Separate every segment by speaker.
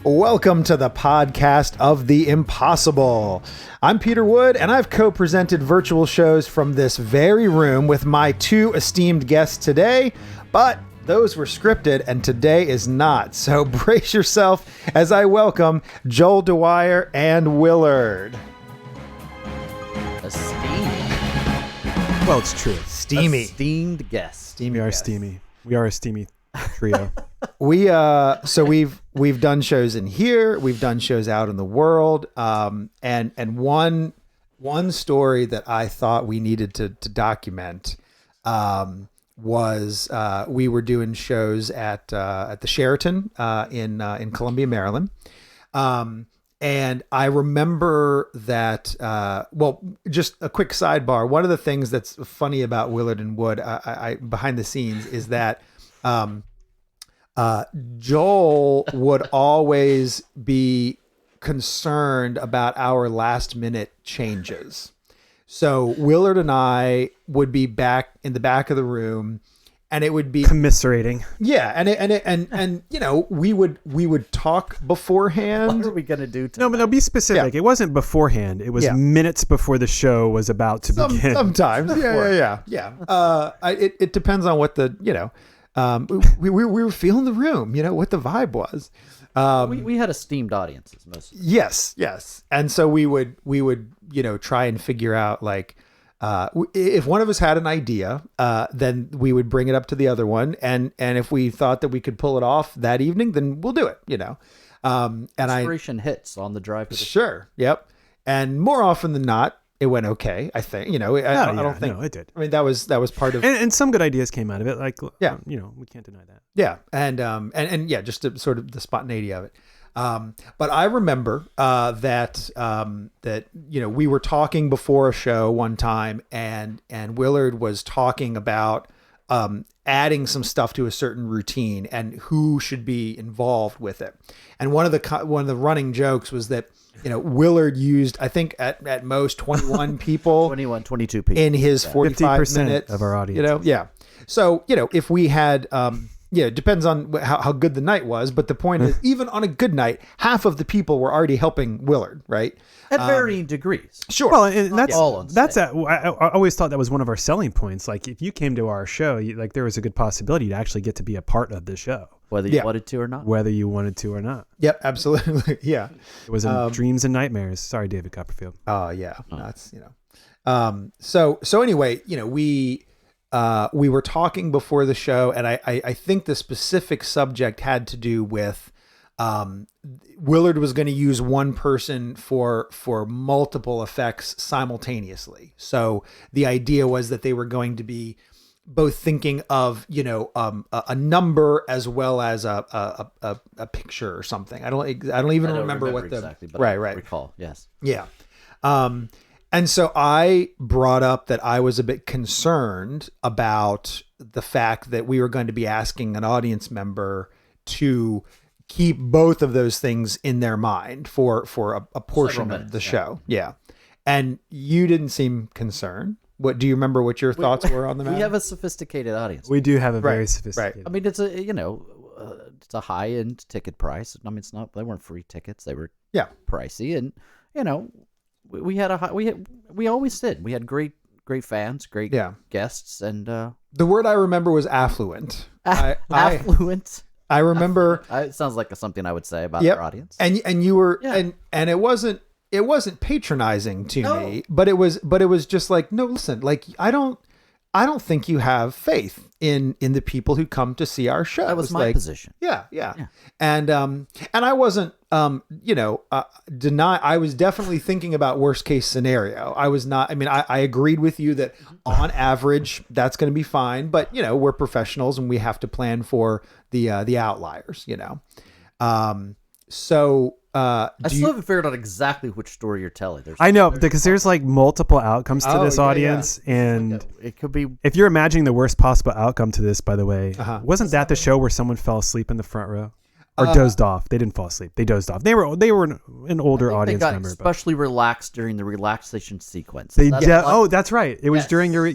Speaker 1: Welcome to the podcast of the impossible. I'm Peter Wood, and I've co-presented virtual shows from this very room with my two esteemed guests today, but those were scripted, and today is not. So brace yourself as I welcome Joel, DeWyer, and Willard.
Speaker 2: Well, it's true.
Speaker 1: Steamy.
Speaker 3: Esteemed guest.
Speaker 2: We are steamy. We are a steamy trio.
Speaker 1: We've done shows in here. We've done shows out in the world. And one story that I thought we needed to document was we were doing shows at the Sheraton in Columbia, Maryland. And I remember that, just a quick sidebar. One of the things that's funny about Willard and Wood, I behind the scenes, is that Joel would always be concerned about our last minute changes. So Willard and I would be back in the back of the room, and it would be
Speaker 2: commiserating.
Speaker 1: Yeah, and you know, we would talk beforehand.
Speaker 3: What are we gonna do tonight?
Speaker 2: No, be specific. Yeah. It wasn't beforehand. It was minutes before the show was about to begin.
Speaker 1: Sometimes, yeah. It depends on what the we were feeling the room. You know what the vibe was.
Speaker 3: We had esteemed audiences most.
Speaker 1: Yes, and so we would try and figure out like. If one of us had an idea, then we would bring it up to the other one. And if we thought that we could pull it off that evening, then we'll do it, and
Speaker 3: Inspiration hits on the drive to the
Speaker 1: Sure. Yep. And more often than not, it went okay. I think, I don't think
Speaker 2: it did.
Speaker 1: I mean, that was part of,
Speaker 2: and some good ideas came out of it. Like, we can't deny that.
Speaker 1: Yeah. And just to sort of the spontaneity of it. But I remember that we were talking before a show one time, and Willard was talking about adding some stuff to a certain routine and who should be involved with it. And one of the running jokes was that Willard used, I think at most 21 people,
Speaker 3: 22 people
Speaker 1: in his 45 minutes
Speaker 2: of our audience.
Speaker 1: So if we had. It depends on how good the night was. But the point is, even on a good night, half of the people were already helping Willard, right?
Speaker 3: At varying degrees.
Speaker 1: Sure.
Speaker 2: Well, and I always thought that was one of our selling points. Like, if you came to our show, there was a good possibility to actually get to be a part of the show.
Speaker 3: Whether you wanted to or not.
Speaker 2: Whether you wanted to or not.
Speaker 1: Yep, absolutely. Yeah.
Speaker 2: It was in dreams and nightmares. Sorry, David Copperfield.
Speaker 1: Oh, yeah. That's, So anyway, we were talking before the show, and I think the specific subject had to do with Willard was going to use one person for multiple effects simultaneously. So the idea was that they were going to be both thinking of a number as well as a picture or something. I don't even remember what the
Speaker 3: exactly, but
Speaker 1: right
Speaker 3: I recall. Yes.
Speaker 1: Yeah. And so I brought up that I was a bit concerned about the fact that we were going to be asking an audience member to keep both of those things in their mind for a portion of the show. Yeah. And you didn't seem concerned. What do you remember what your thoughts were on the matter?
Speaker 3: We have a sophisticated audience.
Speaker 2: We do have a very sophisticated.
Speaker 1: Right.
Speaker 3: I mean, it's it's a high end ticket price. I mean, they weren't free tickets. They were pricey, and we had we always did. We had great fans, great guests, and
Speaker 1: the word I remember was affluent.
Speaker 3: Affluent.
Speaker 1: I remember.
Speaker 3: It sounds like something I would say about our audience.
Speaker 1: And you were and it wasn't patronizing to me, but it was just like, no, listen, like I don't think you have faith in the people who come to see our show.
Speaker 3: That was my position.
Speaker 1: Yeah. And I wasn't I was definitely thinking about worst case scenario. I was not. I mean, I agreed with you that on average that's going to be fine, but we're professionals and we have to plan for the outliers. So
Speaker 3: I still haven't figured out exactly which story you're telling.
Speaker 2: I know, because there's like multiple outcomes to this audience, and
Speaker 3: it could be.
Speaker 2: If you're imagining the worst possible outcome to this, by the way, wasn't that the show where someone fell asleep in the front row? Or dozed off. They didn't fall asleep. They dozed off. They were an older audience
Speaker 3: they got
Speaker 2: member.
Speaker 3: Especially relaxed during the relaxation sequence.
Speaker 2: That's right. It was during your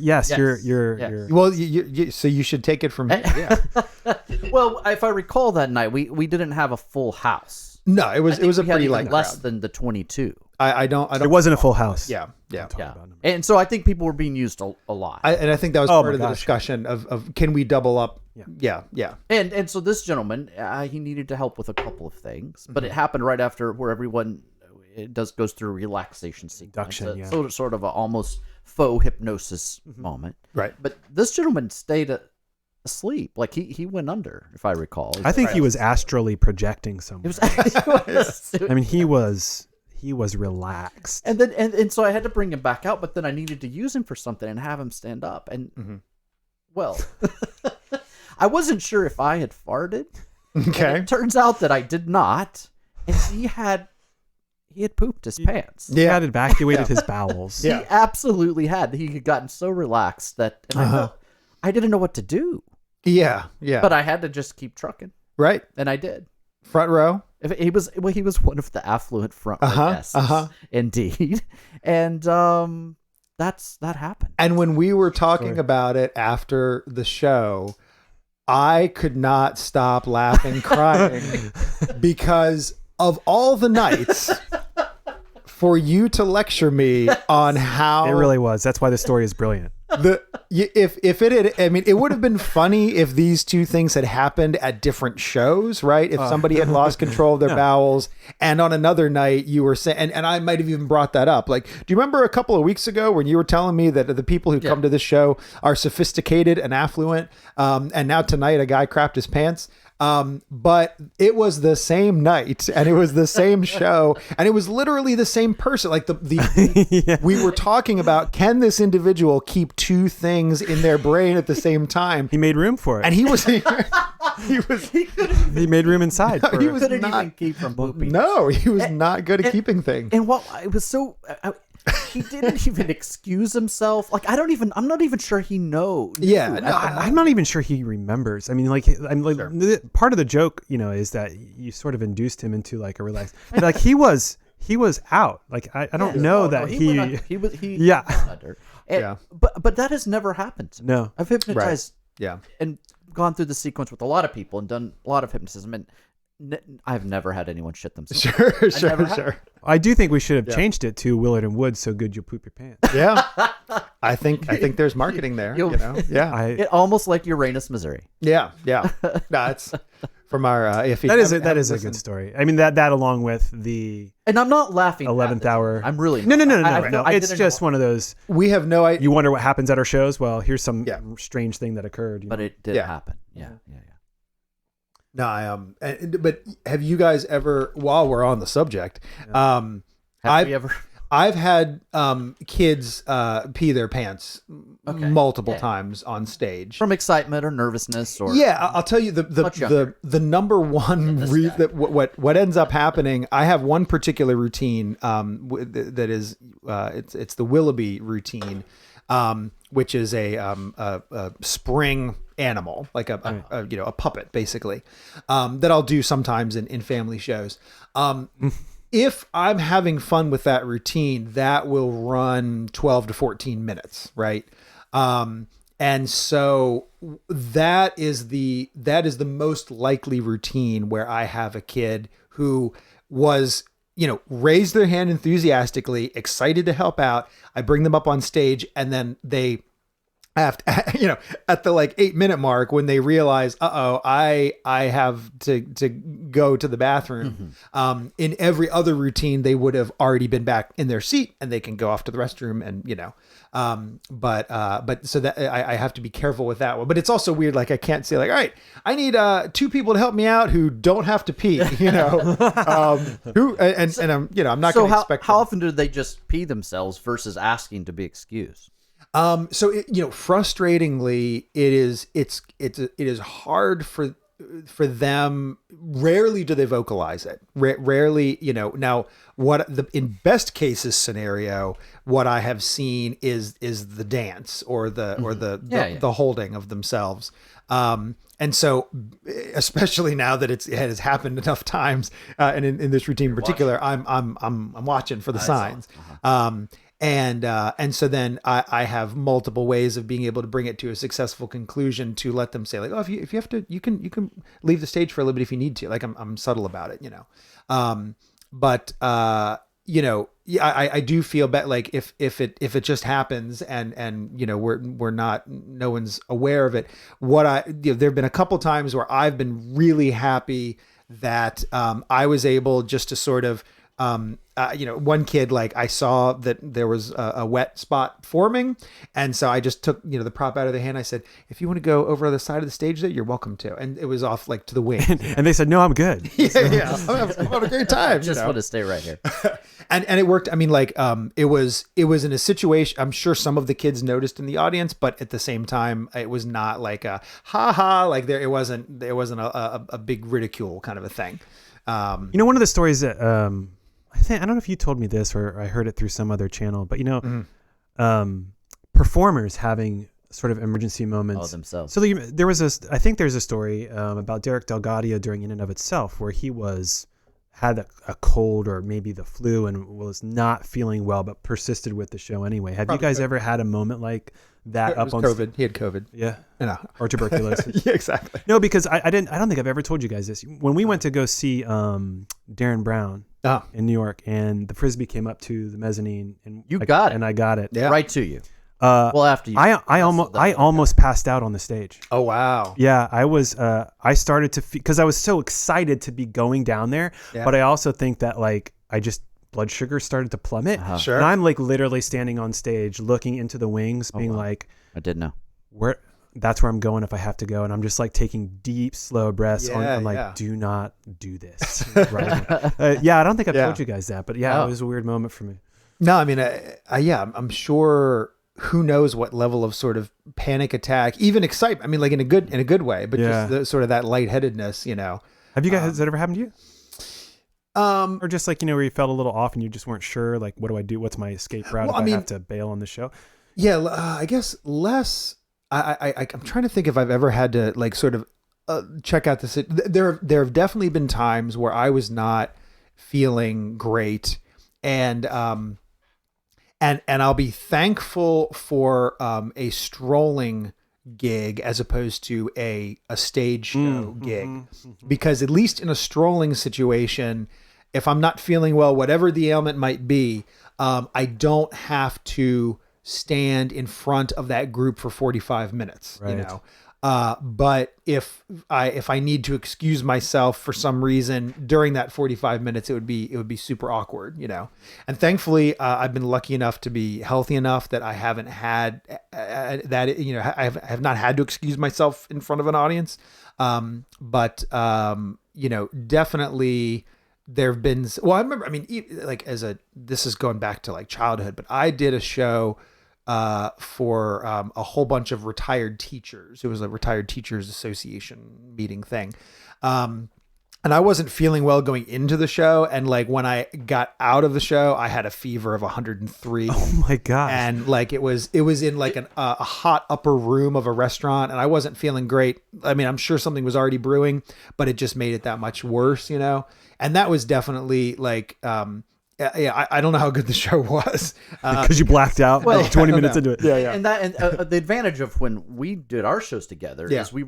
Speaker 1: Well, so you should take it from here. Yeah.
Speaker 3: Well, if I recall that night, we didn't have a full house.
Speaker 1: No, it was a pretty light
Speaker 3: less
Speaker 1: crowd.
Speaker 3: than the 22.
Speaker 1: I don't.
Speaker 2: It wasn't a full house.
Speaker 1: Yeah.
Speaker 3: And so I think people were being used a lot.
Speaker 1: I think that was part of the discussion of can we double up? Yeah.
Speaker 3: And so this gentleman, he needed to help with a couple of things, but it happened right after where everyone goes through a relaxation sequence.
Speaker 2: Induction,
Speaker 3: sort of a almost faux hypnosis moment.
Speaker 1: Right.
Speaker 3: But this gentleman stayed asleep. Like he went under, if I recall.
Speaker 2: I think he was astrally projecting somewhere. I mean, he was relaxed.
Speaker 3: And then and so I had to bring him back out, but then I needed to use him for something and have him stand up. And well, I wasn't sure if I had farted.
Speaker 1: Okay.
Speaker 3: It turns out that I did not, and he had pooped his pants.
Speaker 2: He had evacuated his bowels.
Speaker 3: He absolutely had. He had gotten so relaxed that I didn't know what to do.
Speaker 1: Yeah.
Speaker 3: But I had to just keep trucking.
Speaker 1: Right.
Speaker 3: And I did.
Speaker 1: Front row.
Speaker 3: He was one of the affluent front row guests, indeed, and that happened.
Speaker 1: And when we were talking about it after the show, I could not stop laughing, crying, because of all the nights for you to lecture me on how
Speaker 2: it really was. That's why the story is brilliant.
Speaker 1: It would have been funny if these two things had happened at different shows, right? If somebody had lost control of their bowels, and on another night you were saying, and I might have even brought that up. Like, do you remember a couple of weeks ago when you were telling me that the people who come to this show are sophisticated and affluent, and now tonight a guy crapped his pants? But it was the same night and it was the same show and it was literally the same person. Like we were talking about, can this individual keep two things in their brain at the same time?
Speaker 2: He made room for it.
Speaker 1: And he
Speaker 2: made room inside.
Speaker 1: No, he was
Speaker 3: couldn't
Speaker 1: not
Speaker 3: even keep from pooping.
Speaker 1: No, he was not good at keeping things.
Speaker 3: And what it was so, he didn't even excuse himself. Like I'm not even sure he knows.
Speaker 1: Yeah, no,
Speaker 2: I'm not even sure he remembers. I mean, sure. Part of the joke, is that you sort of induced him into like a relaxed. Like he was out. Like I don't know that he
Speaker 3: was under. But that has never happened to me.
Speaker 2: No,
Speaker 3: I've hypnotized.
Speaker 1: Right.
Speaker 3: And gone through the sequence with a lot of people and done a lot of hypnotism, and I've never had anyone shit themselves.
Speaker 1: Sure.
Speaker 2: I do think we should have changed it to Willard and Wood. So good you'll poop your pants.
Speaker 1: Yeah, I think there's marketing there. Yeah,
Speaker 3: it almost like Uranus, Missouri.
Speaker 1: Yeah. That's from our.
Speaker 2: That is a good story. I mean that along with the.
Speaker 3: And I'm not laughing.
Speaker 2: 11th hour.
Speaker 3: I'm really
Speaker 2: no. It's just one of those.
Speaker 1: We have no idea.
Speaker 2: You wonder what happens at our shows. Well, here's some strange thing that occurred.
Speaker 3: But it did happen. Yeah.
Speaker 1: No, but have you guys ever, while we're on the subject, I've had kids pee their pants multiple times on stage
Speaker 3: from excitement or nervousness, or
Speaker 1: I'll tell you the number one reason that what ends up happening. I have one particular routine that is it's the Willoughby routine, which is a spring animal, like a puppet basically, that I'll do sometimes in family shows. If I'm having fun with that routine, that will run 12 to 14 minutes, right? And so that is the most likely routine where I have a kid who was, raised their hand enthusiastically, excited to help out. I bring them up on stage and then they have to, at the 8-minute mark when they realize, I have to go to the bathroom.
Speaker 3: Mm-hmm.
Speaker 1: In every other routine, they would have already been back in their seat and they can go off to the restroom and, but so that I have to be careful with that one. But it's also weird. Like I can't say all right, I need 2 people to help me out who don't have to pee, and I'm I'm not going to expect.
Speaker 3: How often do they just pee themselves versus asking to be excused?
Speaker 1: So frustratingly, it is hard for them. Rarely do they vocalize it. Rarely, now in best cases scenario, what I have seen is the dance or the holding of themselves. And so, especially now that it has happened enough times, and in this routine in particular, I'm watching for the signs. And so then I have multiple ways of being able to bring it to a successful conclusion to let them say like, oh, if you have to, you can leave the stage for a little bit if you need to. Like I'm subtle about it, I do feel bad. Like if it just happens and we're not, no one's aware of it. There've been a couple times where I've been really happy that I was able just to sort of, one kid, like I saw that there was a wet spot forming. And so I just took, the prop out of the hand. I said, if you want to go over the side of the stage there, you're welcome to. And it was off like to the wing.
Speaker 2: And they said, no, I'm good.
Speaker 1: yeah. I'm having a great time.
Speaker 3: Just want to stay right here.
Speaker 1: And it worked. I mean, like, it was in a situation, I'm sure some of the kids noticed in the audience, but at the same time, it was not like a like it wasn't a big ridicule kind of a thing.
Speaker 2: One of the stories that, I don't know if you told me this or I heard it through some other channel, but performers having sort of emergency moments
Speaker 3: themselves.
Speaker 2: So I think there's a story about Derek Delgadio during In and of Itself where he had a cold or maybe the flu and was not feeling well, but persisted with the show anyway. Have you guys ever had a moment like that up on
Speaker 1: COVID? He had COVID.
Speaker 2: Yeah. Or tuberculosis.
Speaker 1: Yeah, exactly.
Speaker 2: No, because I don't think I've ever told you guys this. When we went to go see Darren Brown in New York, and the Frisbee came up to the mezzanine, and
Speaker 3: I got
Speaker 2: it.
Speaker 3: Yeah. Right to you.
Speaker 2: After you, I almost passed out on the stage.
Speaker 1: Oh wow!
Speaker 2: Yeah, I was. I started to because I was so excited to be going down there, but I also think that blood sugar started to plummet.
Speaker 1: Sure.
Speaker 2: And I'm like literally standing on stage, looking into the wings, being like,
Speaker 3: I didn't know
Speaker 2: that's where I'm going if I have to go, and I'm just like taking deep, slow breaths. I'm like, do not do this. Right? I don't think I've told you guys that, but it was a weird moment for me.
Speaker 1: No, I mean, I'm sure. Who knows what level of sort of panic attack, even excitement. I mean, like in a good way, but just the sort of that lightheadedness,
Speaker 2: Have you guys, has that ever happened to you? Or just like, where you felt a little off and you just weren't sure, like, what do I do? What's my escape route if I have to bail on the show?
Speaker 1: Yeah. I guess less, I'm trying to think if I've ever had to like sort of check out this. There have definitely been times where I was not feeling great and I'll be thankful for a strolling gig as opposed to a stage show gig, because at least in a strolling situation, if I'm not feeling well, whatever the ailment might be, I don't have to stand in front of that group for 45 minutes,
Speaker 2: right.
Speaker 1: But if I need to excuse myself for some reason during that 45 minutes, it would be super awkward, and thankfully, I've been lucky enough to be healthy enough that I haven't had that, I have not had to excuse myself in front of an audience. But definitely there've been, I remember, this is going back to like childhood, but I did a show for a whole bunch of retired teachers. It was a retired teachers association meeting thing. And I wasn't feeling well going into the show. And like when I got out of the show, I had a fever of 103.
Speaker 2: Oh my God.
Speaker 1: And like it was in like a hot upper room of a restaurant, and I wasn't feeling great. I mean, I'm sure something was already brewing, but it just made it that much worse, And that was definitely like, I don't know how good the show was
Speaker 2: because you blacked out 20 minutes into it.
Speaker 1: Yeah.
Speaker 3: And the advantage of when we did our shows together is we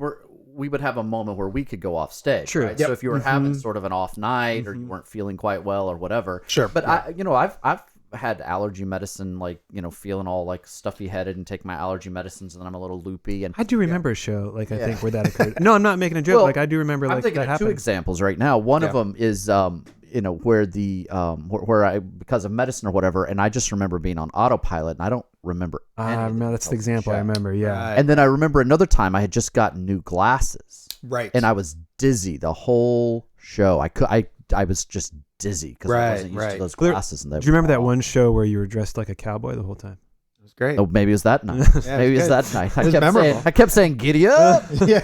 Speaker 3: would have a moment where we could go off stage.
Speaker 2: True.
Speaker 3: Right?
Speaker 2: Yep.
Speaker 3: So if you were having sort of an off night or you weren't feeling quite well or whatever.
Speaker 1: Sure.
Speaker 3: But I've had allergy medicine, like, feeling all like stuffy headed and take my allergy medicines and then I'm a little loopy. And
Speaker 2: I do remember a show, like, I think where that occurred. No, I'm not making a joke. Like, I do remember, like,
Speaker 3: I'm thinking
Speaker 2: that
Speaker 3: of
Speaker 2: happened.
Speaker 3: two examples right now. One of them is, where the where I, because of medicine or whatever, and I just remember being on autopilot and I don't remember.
Speaker 2: That's the example I remember. Yeah.
Speaker 1: Right.
Speaker 3: And then I remember another time I had just gotten new glasses.
Speaker 1: Right.
Speaker 3: And I was dizzy the whole show. I was just dizzy because I wasn't used to those glasses. And
Speaker 2: do you remember that one show where you were dressed like a cowboy the whole time?
Speaker 1: It was great.
Speaker 3: Oh, maybe it was that night. Maybe it was that night. I kept saying, "Giddy up!"
Speaker 1: yeah.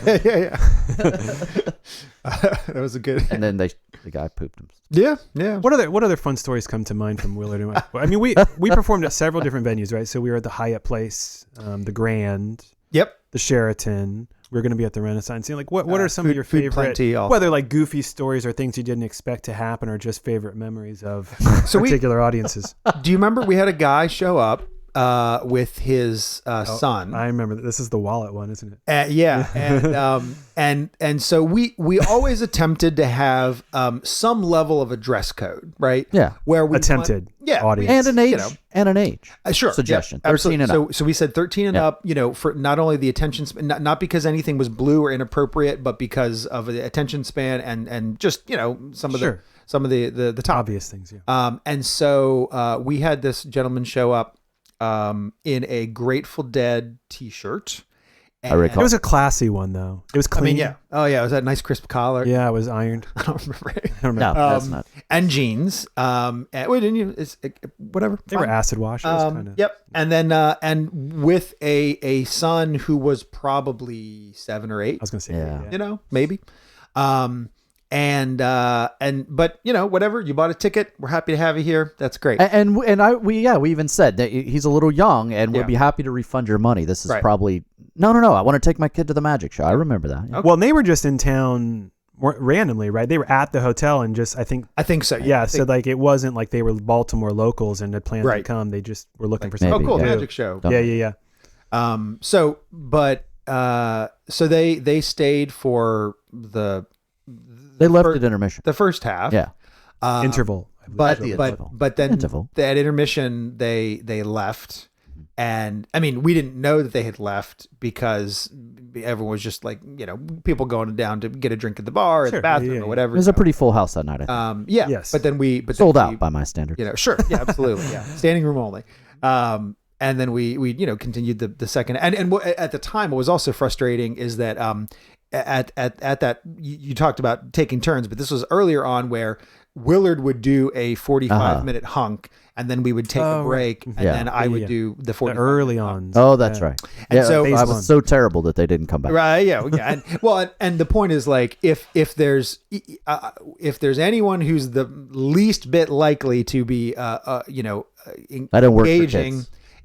Speaker 1: That was a good.
Speaker 3: And then the guy pooped him.
Speaker 1: Yeah.
Speaker 2: What other fun stories come to mind from Willard? I mean, we performed at several different venues, right? So we were at the Hyatt Place, the Grand,
Speaker 1: Yep,
Speaker 2: the Sheraton. we're going to be at the Renaissance. You know, like what are some
Speaker 1: food,
Speaker 2: of your
Speaker 1: food
Speaker 2: favorite,
Speaker 1: plenty also.
Speaker 2: whether like goofy stories or things you didn't expect to happen, or just favorite memories of
Speaker 1: So
Speaker 2: particular audiences?
Speaker 1: Do you remember we had a guy show up with his son?
Speaker 2: I remember that. This is the wallet one, isn't it?
Speaker 1: Yeah, and so we always attempted to have some level of a dress code, right?
Speaker 3: Yeah.
Speaker 1: Where we
Speaker 2: Attempted. Audience.
Speaker 3: And an age.
Speaker 1: Sure.
Speaker 3: Suggestion.
Speaker 1: Yeah,
Speaker 3: 13 and up.
Speaker 1: So we said 13 and up, for not only the attention span, not because anything was blue or inappropriate, but because of the attention span and just, some of the top
Speaker 2: obvious things. Yeah.
Speaker 1: And so we had this gentleman show up in a Grateful Dead t-shirt.
Speaker 3: I recall.
Speaker 2: It was a classy one though. It was clean.
Speaker 1: I mean, yeah. Oh yeah. It was that nice crisp collar.
Speaker 2: Yeah, it was ironed.
Speaker 1: I don't remember.
Speaker 3: No, that's not.
Speaker 1: And jeans. And wait, didn't you? Whatever.
Speaker 2: They were acid wash. It was kinda...
Speaker 1: Yep. And then and with a son who was probably 7 or 8.
Speaker 2: I was gonna say,
Speaker 3: Yeah.
Speaker 1: Maybe. But whatever, you bought a ticket, we're happy to have you here. That's great.
Speaker 3: We even said that he's a little young and we'll be happy to refund your money. This is probably no. I want to take my kid to the magic show. I remember that. Yeah.
Speaker 1: Okay.
Speaker 2: Well, they were just in town randomly, right? They were at the hotel and just I think so. Yeah. So like it wasn't like they were Baltimore locals and had planned to come. They just were looking for something.
Speaker 1: Oh, cool,
Speaker 2: to do.
Speaker 1: magic show.
Speaker 2: Yeah.
Speaker 1: So they stayed for
Speaker 3: They left at intermission.
Speaker 1: the first half.
Speaker 3: Yeah.
Speaker 2: Interval.
Speaker 1: But
Speaker 3: interval.
Speaker 1: but then
Speaker 3: Interval.
Speaker 1: at intermission they left, and I mean we didn't know that they had left because everyone was just like people going down to get a drink at the bar or the bathroom or whatever.
Speaker 3: It was a pretty full house that night. I think.
Speaker 1: Yes. But then
Speaker 3: sold out by my standards.
Speaker 1: Sure. Yeah, absolutely. Yeah. Standing room only. And then we continued the second and at the time what was also frustrating is that at that you talked about taking turns, but this was earlier on where Willard would do a 45-minute hunk and then we would take a break and then I would do the 45
Speaker 2: early on.
Speaker 3: Oh, that's right.
Speaker 1: And so
Speaker 3: I was so terrible that they didn't come back.
Speaker 1: Right. Yeah. And the point is like if there's anyone who's the least bit likely to be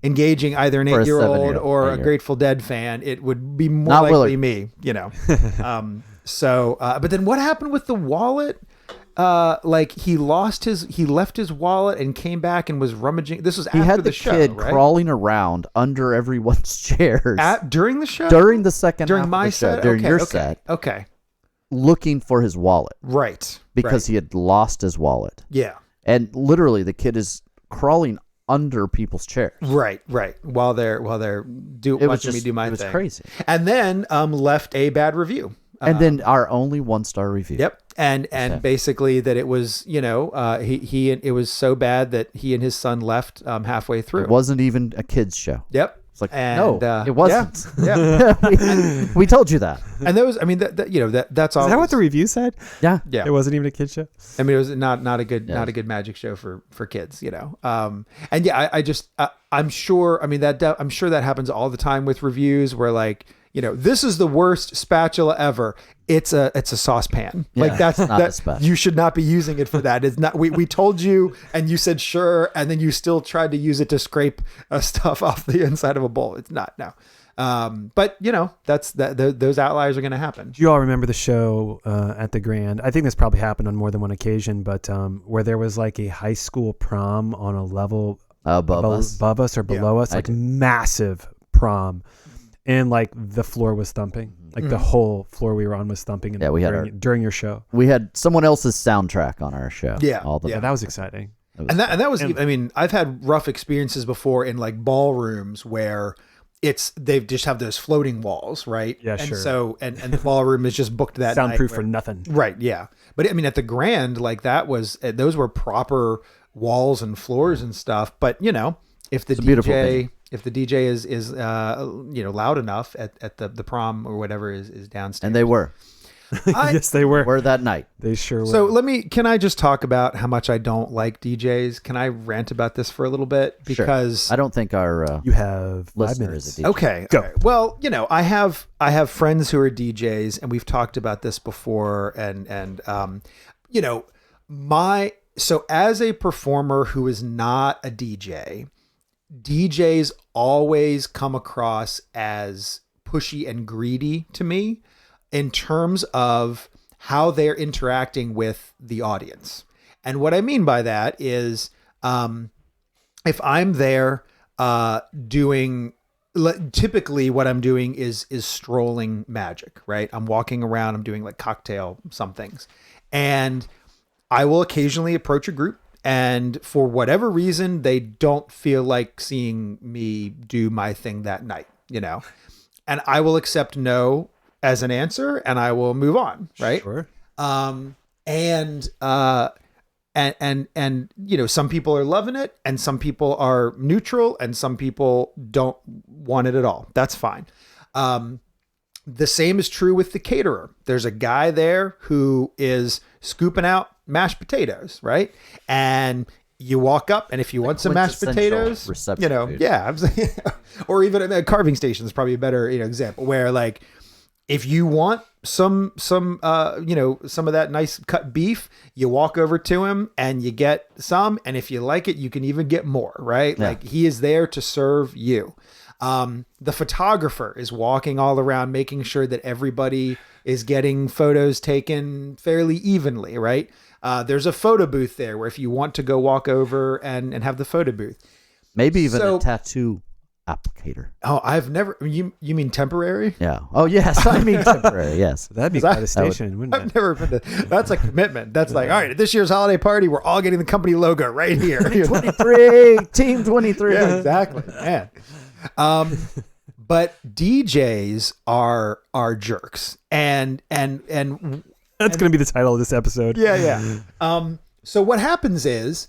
Speaker 1: engaging either an 8-year-old or a Grateful Dead fan, it would be more
Speaker 3: Not
Speaker 1: likely
Speaker 3: Willard.
Speaker 1: me. But then what happened with the wallet? He left his wallet and came back and was rummaging. This was after
Speaker 3: he had the
Speaker 1: show,
Speaker 3: kid
Speaker 1: right?
Speaker 3: crawling around under everyone's chairs
Speaker 1: during the show,
Speaker 3: during the second
Speaker 1: during
Speaker 3: half
Speaker 1: my
Speaker 3: of the show,
Speaker 1: set,
Speaker 3: during your set, looking for his wallet,
Speaker 1: right?
Speaker 3: Because he had lost his wallet.
Speaker 1: Yeah,
Speaker 3: and literally the kid is crawling under people's chairs.
Speaker 1: Right. While they're watching me do my thing.
Speaker 3: It was crazy.
Speaker 1: And then left a bad review.
Speaker 3: And then our only 1-star review.
Speaker 1: Yep. And basically that it was, it was so bad that he and his son left halfway through.
Speaker 3: It wasn't even a kids show.
Speaker 1: Yep.
Speaker 3: It's like,
Speaker 1: and,
Speaker 3: no, it wasn't.
Speaker 1: Yeah.
Speaker 3: we told you that.
Speaker 1: And that's all.
Speaker 2: Is that what the review said?
Speaker 3: Yeah.
Speaker 2: It wasn't even a kid show.
Speaker 1: I mean, it was not a good magic show for kids, And yeah, I'm sure. I mean, I'm sure that happens all the time with reviews where like, this is the worst spatula ever. It's a saucepan.
Speaker 3: Yeah,
Speaker 1: like that's you should not be using it for that. It's not. We told you, and you said sure, and then you still tried to use it to scrape stuff off the inside of a bowl. It's not no. But that's those outliers are going to happen.
Speaker 2: Do you all remember the show at the Grand? I think this probably happened on more than one occasion, but where there was like a high school prom on a level above us or below us, like massive prom. And like the floor was thumping, like the whole floor we were on was thumping. And
Speaker 3: we had
Speaker 2: during your show.
Speaker 3: We had someone else's soundtrack on our show.
Speaker 1: Yeah,
Speaker 2: that was exciting.
Speaker 1: That was. I mean, I've had rough experiences before in like ballrooms where they just have those floating walls, right?
Speaker 2: Yeah,
Speaker 1: and
Speaker 2: sure.
Speaker 1: So and the ballroom is just booked that
Speaker 2: soundproof
Speaker 1: night
Speaker 2: for nothing.
Speaker 1: Right. Yeah, but I mean, at the Grand, like those were proper walls and floors and stuff. But if the DJ is loud enough at the prom or whatever is downstairs.
Speaker 3: And they were.
Speaker 2: Yes, they were.
Speaker 3: Were that night.
Speaker 2: They sure were.
Speaker 1: So can I just talk about how much I don't like DJs? Can I rant about this for a little bit? Because
Speaker 3: sure. I don't think our
Speaker 2: you have 5 minutes.
Speaker 1: Okay.
Speaker 2: Go.
Speaker 1: Right. Well, I have friends who are DJs, and we've talked about this before. And so as a performer who is not a DJ, DJs always come across as pushy and greedy to me in terms of how they're interacting with the audience. And what I mean by that is, if I'm there typically what I'm doing is strolling magic, right? I'm walking around, I'm doing like cocktail somethings, and I will occasionally approach a group, and for whatever reason, they don't feel like seeing me do my thing that night, and I will accept no as an answer, and I will move on, right?
Speaker 2: Sure.
Speaker 1: And some people are loving it, and some people are neutral, and some people don't want it at all. That's fine. The same is true with the caterer. There's a guy there who is scooping out mashed potatoes, right? And you walk up, and if you want some mashed potatoes,
Speaker 3: food.
Speaker 1: yeah, or even a carving station is probably a better example, where like if you want some of that nice cut beef, you walk over to him and you get some, and if you like it, you can even get more, right? Yeah. Like he is there to serve you. The photographer is walking all around, making sure that everybody is getting photos taken fairly evenly, right? There's a photo booth there where if you want to go walk over and have the photo booth.
Speaker 3: Maybe even a tattoo applicator.
Speaker 1: Oh, I've never. You mean temporary?
Speaker 3: Yeah. Oh, yes. I mean temporary. Yes.
Speaker 2: That'd be quite a station, wouldn't it?
Speaker 1: I've never been to. That's a commitment. That's like, all right, at this year's holiday party, we're all getting the company logo right here.
Speaker 3: 23, Team 23.
Speaker 1: Yeah, exactly, man. But DJs are jerks, and
Speaker 2: that's going to be the title of this episode.
Speaker 1: Yeah. So what happens is,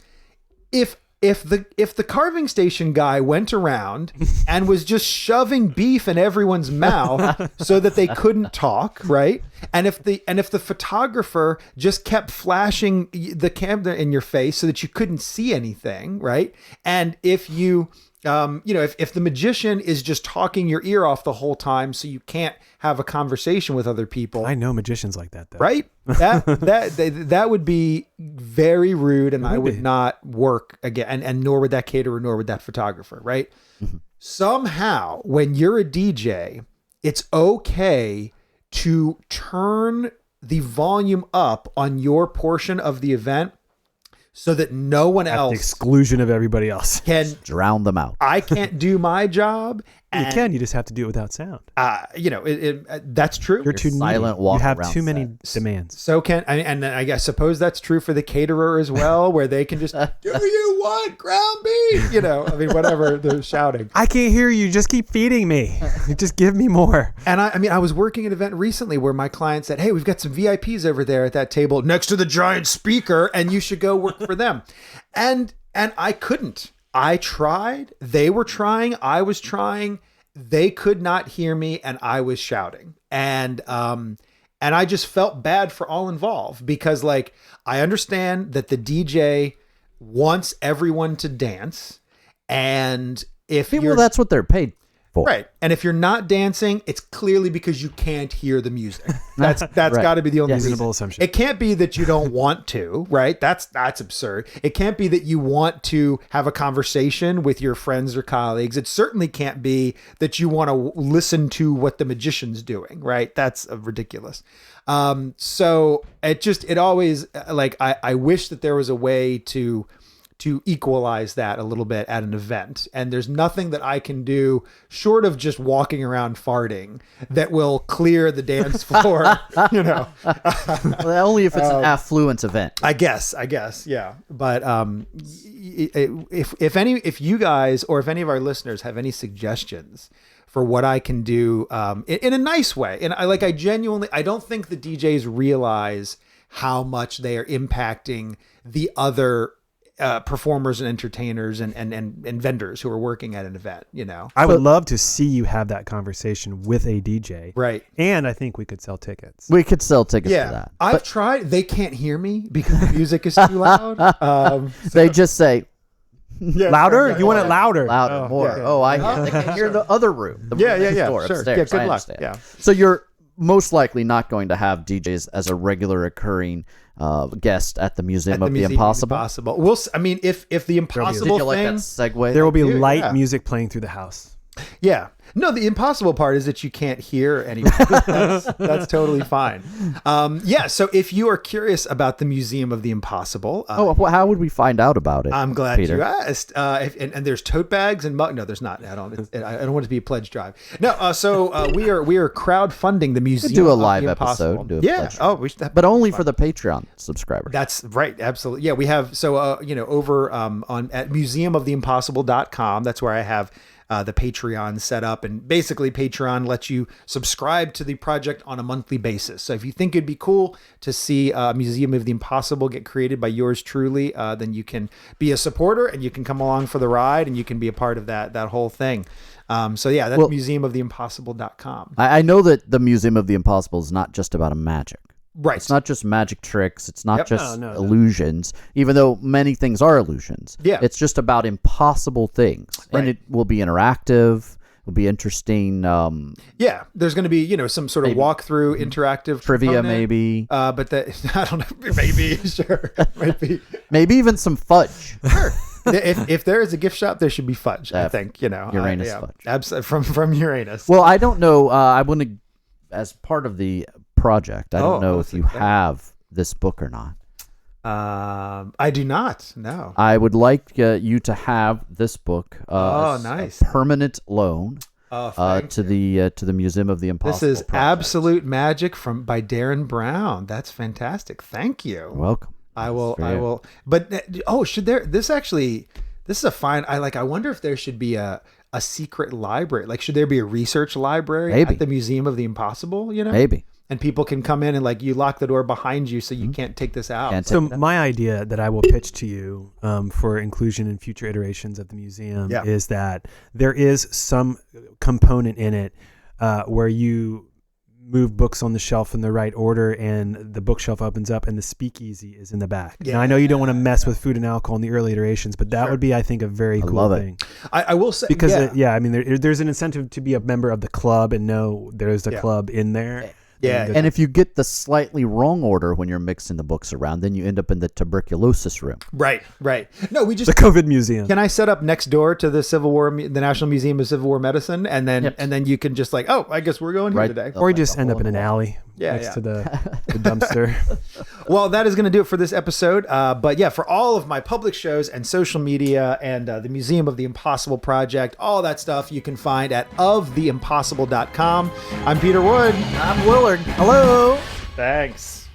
Speaker 1: if the carving station guy went around and was just shoving beef in everyone's mouth so that they couldn't talk, right? And if the photographer just kept flashing the camera in your face so that you couldn't see anything, right? And if you if the magician is just talking your ear off the whole time so you can't have a conversation with other people.
Speaker 2: I know magicians like that, though.
Speaker 1: Right? That would be very rude, and I would not work again, and nor would that caterer, nor would that photographer, right? Mm-hmm. Somehow, when you're a DJ, it's okay to turn the volume up on your portion of the event so that no one else,
Speaker 2: at the exclusion of everybody else,
Speaker 1: can
Speaker 3: drown them out.
Speaker 1: I can't do my job.
Speaker 2: You can. You just have to do it without sound.
Speaker 1: That's true.
Speaker 2: You're too silent. You have too many demands.
Speaker 1: So and I suppose that's true for the caterer as well, where they can just do you want ground beef? Whatever they're shouting.
Speaker 2: I can't hear you. Just keep feeding me. Just give me more.
Speaker 1: And I was working an event recently where my client said, "Hey, we've got some VIPs over there at that table next to the giant speaker, and you should go work for them." And I couldn't. I tried. They were trying. I was trying. They could not hear me, and I was shouting. And I just felt bad for all involved because, like, I understand that the DJ wants everyone to dance, and
Speaker 3: that's what they're paid for,
Speaker 1: right? And if you're not dancing, it's clearly because you can't hear the music. That's right. Got to be the only reasonable
Speaker 2: assumption.
Speaker 1: It can't be that you don't want to, right? That's absurd. It can't be that you want to have a conversation with your friends or colleagues. It certainly can't be that you want to listen to what the magician's doing, right? That's ridiculous. So it always, like, I wish that there was a way to equalize that a little bit at an event. And there's nothing that I can do short of just walking around farting that will clear the dance floor,
Speaker 3: Well, only if it's an affluent event.
Speaker 1: I guess, yeah. But if you guys, or if any of our listeners have any suggestions for what I can do in a nice way. And I genuinely, I don't think the DJs realize how much they are impacting the other performers and entertainers and vendors who are working at an event,
Speaker 2: I would love to see you have that conversation with a DJ.
Speaker 1: Right.
Speaker 2: And I think we could sell tickets.
Speaker 3: We could sell tickets for that.
Speaker 1: I've tried. They can't hear me because the music is too loud.
Speaker 3: They just say,
Speaker 2: louder? You want it louder?
Speaker 3: Louder, more. Yeah. They can hear the other room. The door
Speaker 1: sure.
Speaker 3: upstairs.
Speaker 1: Yeah, good luck. Yeah.
Speaker 3: So you're most likely not going to have DJs as a regular occurring guest at the Museum of the Impossible.
Speaker 1: If the impossible
Speaker 3: Did you like that segue?
Speaker 2: There will be light music playing through the house.
Speaker 1: Yeah. No, the impossible part is that you can't hear anyone. That's totally fine. So if you are curious about the Museum of the Impossible,
Speaker 3: how would we find out about it?
Speaker 1: I'm glad
Speaker 3: Peter?
Speaker 1: you asked. And there's tote bags and no, there's not. I don't want it to be a pledge drive. No. We are crowdfunding the Museum.
Speaker 3: Do a
Speaker 1: of
Speaker 3: live
Speaker 1: the Impossible.
Speaker 3: episode.
Speaker 1: Yeah.
Speaker 3: But only for the Patreon subscribers.
Speaker 1: That's right. Absolutely. Yeah. We have over on at museumoftheimpossible.com. That's where I have the Patreon set up, and basically Patreon lets you subscribe to the project on a monthly basis. So if you think it'd be cool to see Museum of the Impossible get created by yours truly, then you can be a supporter and you can come along for the ride and you can be a part of that whole thing. That's museumoftheimpossible.com.
Speaker 3: I know that the Museum of the Impossible is not just about magic.
Speaker 1: Right.
Speaker 3: It's not just magic tricks. It's not just
Speaker 2: No.
Speaker 3: illusions, even though many things are illusions.
Speaker 1: Yeah.
Speaker 3: It's just about impossible things.
Speaker 1: Right.
Speaker 3: And it will be interactive. Will be interesting.
Speaker 1: There's going to be, some sort of walkthrough interactive
Speaker 3: Trivia,
Speaker 1: component.
Speaker 3: maybe.
Speaker 1: But I don't know. Maybe, sure. Maybe.
Speaker 3: Maybe even some fudge.
Speaker 1: Sure. If there is a gift shop, there should be fudge. I think
Speaker 3: Uranus fudge.
Speaker 1: Absolutely from Uranus.
Speaker 3: Well, I don't know. I want to, as part of the project, I don't know if you have this book or not.
Speaker 1: I do not. No.
Speaker 3: I would like you to have this book.
Speaker 1: Nice.
Speaker 3: A permanent loan.
Speaker 1: To
Speaker 3: the Museum of the Impossible.
Speaker 1: This is
Speaker 3: project.
Speaker 1: Absolute Magic by Darren Brown. That's fantastic. Thank you.
Speaker 3: You're welcome.
Speaker 1: I will. But should there? This is a fine. I wonder if there should be a secret library. Like, should there be a research library at the Museum of the Impossible?
Speaker 3: Maybe.
Speaker 1: And people can come in and you lock the door behind you so you can't take this out.
Speaker 2: So my idea that I will pitch to you for inclusion in future iterations of the museum is that there is some component in it where you move books on the shelf in the right order and the bookshelf opens up and the speakeasy is in the back. Yeah. Now, I know you don't want to mess with food and alcohol in the early iterations, but that would be, I think, a very cool thing.
Speaker 1: I will say,
Speaker 2: because there's an incentive to be a member of the club and know there's a club in there.
Speaker 1: Yeah.
Speaker 3: And if you get the slightly wrong order when you're mixing the books around, then you end up in the tuberculosis room.
Speaker 1: Right. No, we just
Speaker 2: the COVID museum.
Speaker 1: Can I set up next door to the the National Museum of Civil War Medicine, and then you can just I guess we're going here today,
Speaker 2: or you just end up in an alley next to the dumpster.
Speaker 1: Well, that is going to do it for this episode. But for all of my public shows and social media and the Museum of the Impossible Project, all that stuff you can find at oftheimpossible.com. I'm Peter Wood.
Speaker 3: I'm Willard. Hello.
Speaker 1: Thanks.